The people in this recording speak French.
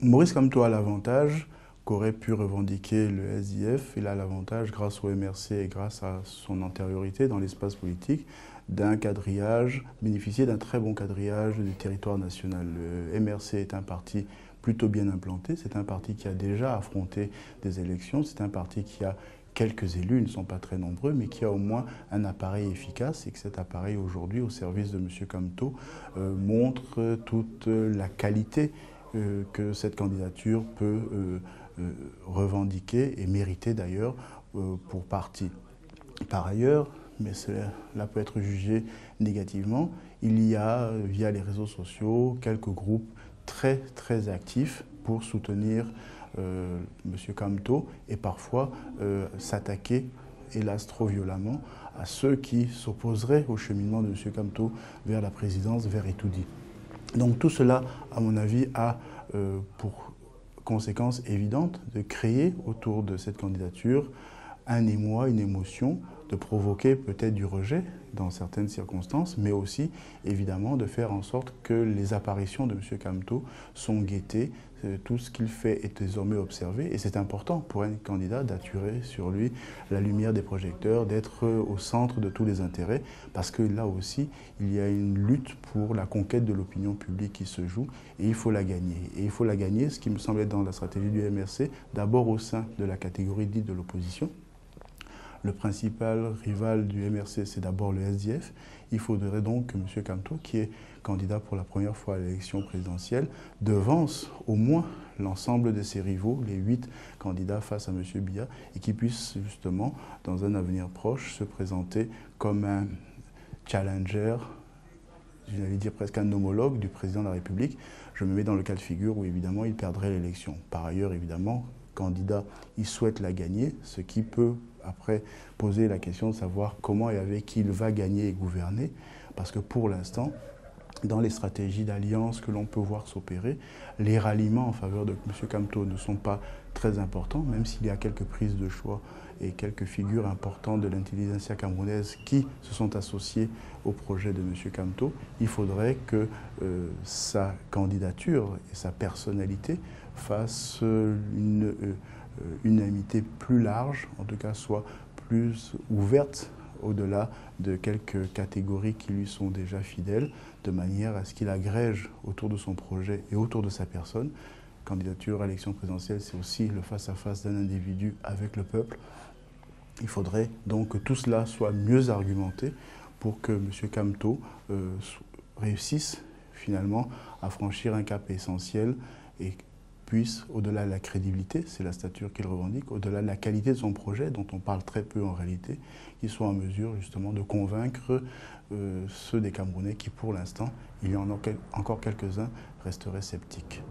Maurice Kamto a l'avantage qu'aurait pu revendiquer le SDF. Il a l'avantage, grâce au MRC et grâce à son antériorité dans l'espace politique, d'un quadrillage, bénéficier d'un très bon quadrillage du territoire national. Le MRC est un parti plutôt bien implanté, c'est un parti qui a déjà affronté des élections, c'est un parti qui a quelques élus, ils ne sont pas très nombreux, mais qui a au moins un appareil efficace et que cet appareil aujourd'hui au service de M. Kamto montre toute la qualité que cette candidature peut revendiquer et mériter d'ailleurs pour partie. Par ailleurs, mais cela peut être jugé négativement, il y a via les réseaux sociaux quelques groupes très actifs pour soutenir M. Kamto et parfois s'attaquer, hélas trop violemment, à ceux qui s'opposeraient au cheminement de M. Kamto vers la présidence, vers Etoudi. Donc tout cela, à mon avis, a pour conséquence évidente de créer autour de cette candidature un émoi, une émotion, de provoquer peut-être du rejet dans certaines circonstances, mais aussi évidemment de faire en sorte que les apparitions de M. Kamto sont guettées, tout ce qu'il fait est désormais observé et c'est important pour un candidat d'attirer sur lui la lumière des projecteurs, d'être au centre de tous les intérêts, parce que là aussi il y a une lutte pour la conquête de l'opinion publique qui se joue et il faut la gagner. Et il faut la gagner, ce qui me semble être dans la stratégie du MRC, d'abord au sein de la catégorie dite de l'opposition. Le principal rival du MRC, c'est d'abord le SDF. Il faudrait donc que M. Kamto, qui est candidat pour la première fois à l'élection présidentielle, devance au moins l'ensemble de ses rivaux, les 8 candidats face à M. Biya, et qu'il puisse justement, dans un avenir proche, se présenter comme un challenger, j'allais dire presque un homologue du président de la République. Je me mets dans le cas de figure où évidemment il perdrait l'élection. Par ailleurs, évidemment, candidat, il souhaite la gagner, ce qui peut après poser la question de savoir comment et avec qui il va gagner et gouverner, parce que pour l'instant, dans les stratégies d'alliance que l'on peut voir s'opérer, les ralliements en faveur de M. Kamto ne sont pas très importants, même s'il y a quelques prises de choix et quelques figures importantes de l'intelligentsia camerounaise qui se sont associées au projet de M. Kamto. Il faudrait que sa candidature et sa personnalité fassent une unanimité plus large, en tout cas soit plus ouverte au-delà de quelques catégories qui lui sont déjà fidèles, de manière à ce qu'il agrège autour de son projet et autour de sa personne. Candidature à l'élection présidentielle, c'est aussi le face-à-face d'un individu avec le peuple. Il faudrait donc que tout cela soit mieux argumenté pour que M. Kamto réussisse finalement à franchir un cap essentiel et puisse, au-delà de la crédibilité, c'est la stature qu'il revendique, au-delà de la qualité de son projet, dont on parle très peu en réalité, qu'il soit en mesure justement de convaincre ceux des Camerounais qui, pour l'instant, il y en a encore quelques-uns, resteraient sceptiques.